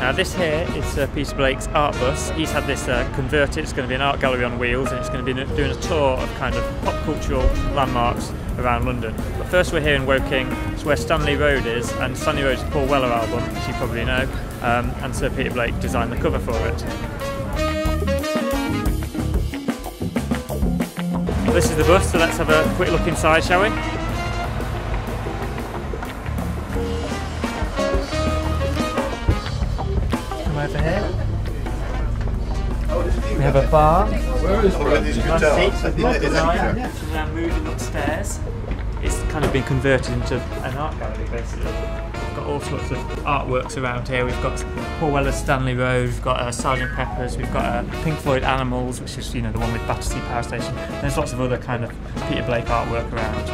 Now this here is Sir Peter Blake's art bus. He's had this converted. It's going to be an art gallery on wheels, and it's going to be doing a tour of kind of pop cultural landmarks around London. But first we're here in Woking. It's where Stanley Road is, and Stanley Road is a Paul Weller album, as you probably know, and Sir Peter Blake designed the cover for it. This is the bus, so let's have a quick look inside, shall we? Come over here. We have a bar. Nice seats with good design. Now moving upstairs. It's kind of been converted into an art gallery, basically. We've got all sorts of artworks around here. We've got Paul Weller's Stanley Road, we've got Sgt Pepper's, we've got Pink Floyd Animals, which is, you know, the one with Battersea Power Station. There's lots of other kind of Peter Blake artwork around.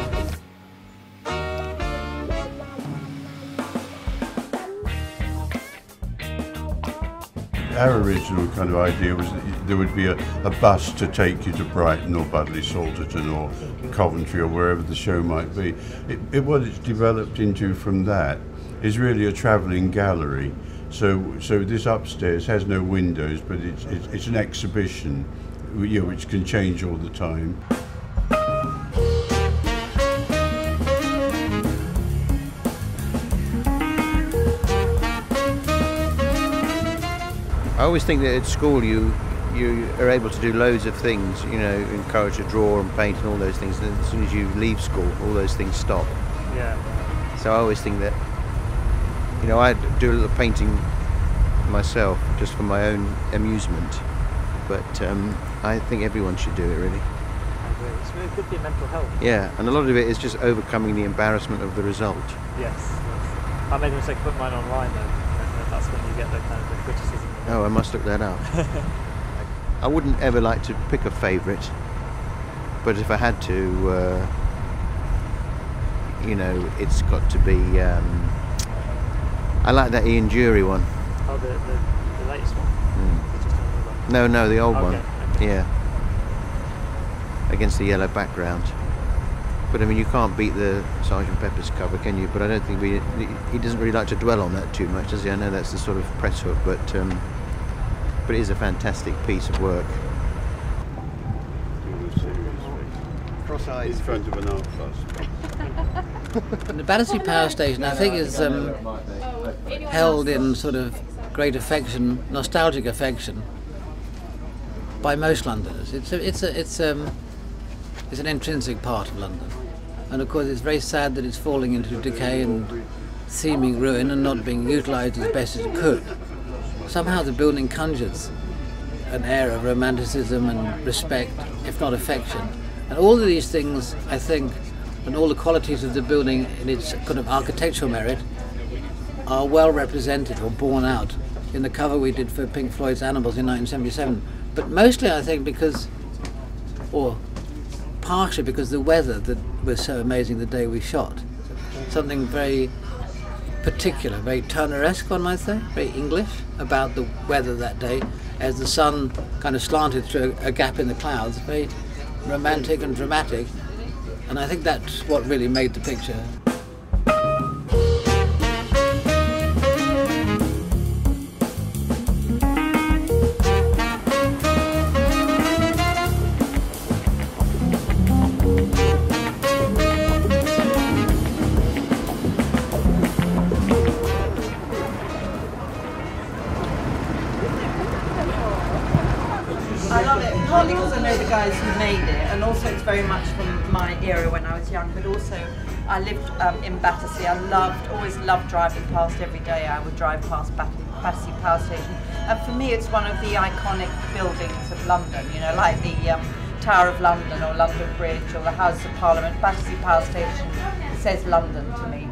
Our original kind of idea was that there would be a bus to take you to Brighton or Budley Salterton or Coventry or wherever the show might be. What it's developed into from that is really a travelling gallery. So this upstairs has no windows, but it's an exhibition, you know, which can change all the time. I always think that at school you are able to do loads of things, you know, encouraged to draw and paint and all those things, and as soon as you leave school all those things stop. Yeah. So I always think that, you know, I do a little painting myself just for my own amusement, but I think everyone should do it really. I agree. It's really good for your mental health. Yeah, and a lot of it is just overcoming the embarrassment of the result. Yes. I made the mistake of putting mine online though, and that's when you get the kind of the criticism. Oh, I must look that up. I wouldn't ever like to pick a favourite, but if I had to, you know, it's got to be. I like that Ian Dury one. Oh, the latest one? Mm. No, the old one. Okay. Yeah. Against the yellow background. But I mean, you can't beat the Sgt Pepper's cover, can you? But I don't think he doesn't really like to dwell on that too much, does he? I know that's the sort of press hook, but it is a fantastic piece of work. Cross-eyed in front of an art bus. The Battersea Power Station, I think, is held in sort of great affection, nostalgic affection, by most Londoners. It's an intrinsic part of London, and of course it's very sad that it's falling into decay and seeming ruin and not being utilised as best as it could. Somehow the building conjures an air of romanticism and respect, if not affection. And all of these things, I think, and all the qualities of the building in its kind of architectural merit are well represented or borne out in the cover we did for Pink Floyd's Animals in 1977. But mostly I think because, or partially because the weather that was so amazing the day we shot. Something very particular, very Turneresque, one might say, very English about the weather that day, as the sun kind of slanted through a gap in the clouds, very romantic and dramatic, and I think that's what really made the picture. I love it, partly because I know the guys who made it, and also it's very much from my era when I was young, but also I lived in Battersea. Always loved driving past every day. I would drive past Battersea Power Station, and for me it's one of the iconic buildings of London, you know, like the Tower of London or London Bridge or the House of Parliament. Battersea Power Station says London to me.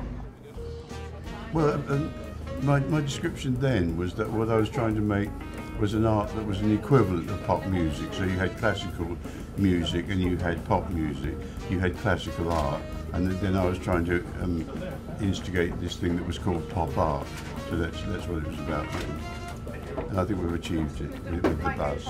Well, my description then was that what I was trying to make was an art that was an equivalent of pop music. So you had classical music and you had pop music, you had classical art, and then I was trying to instigate this thing that was called pop art. So that's what it was about, and I think we've achieved it with the buzz.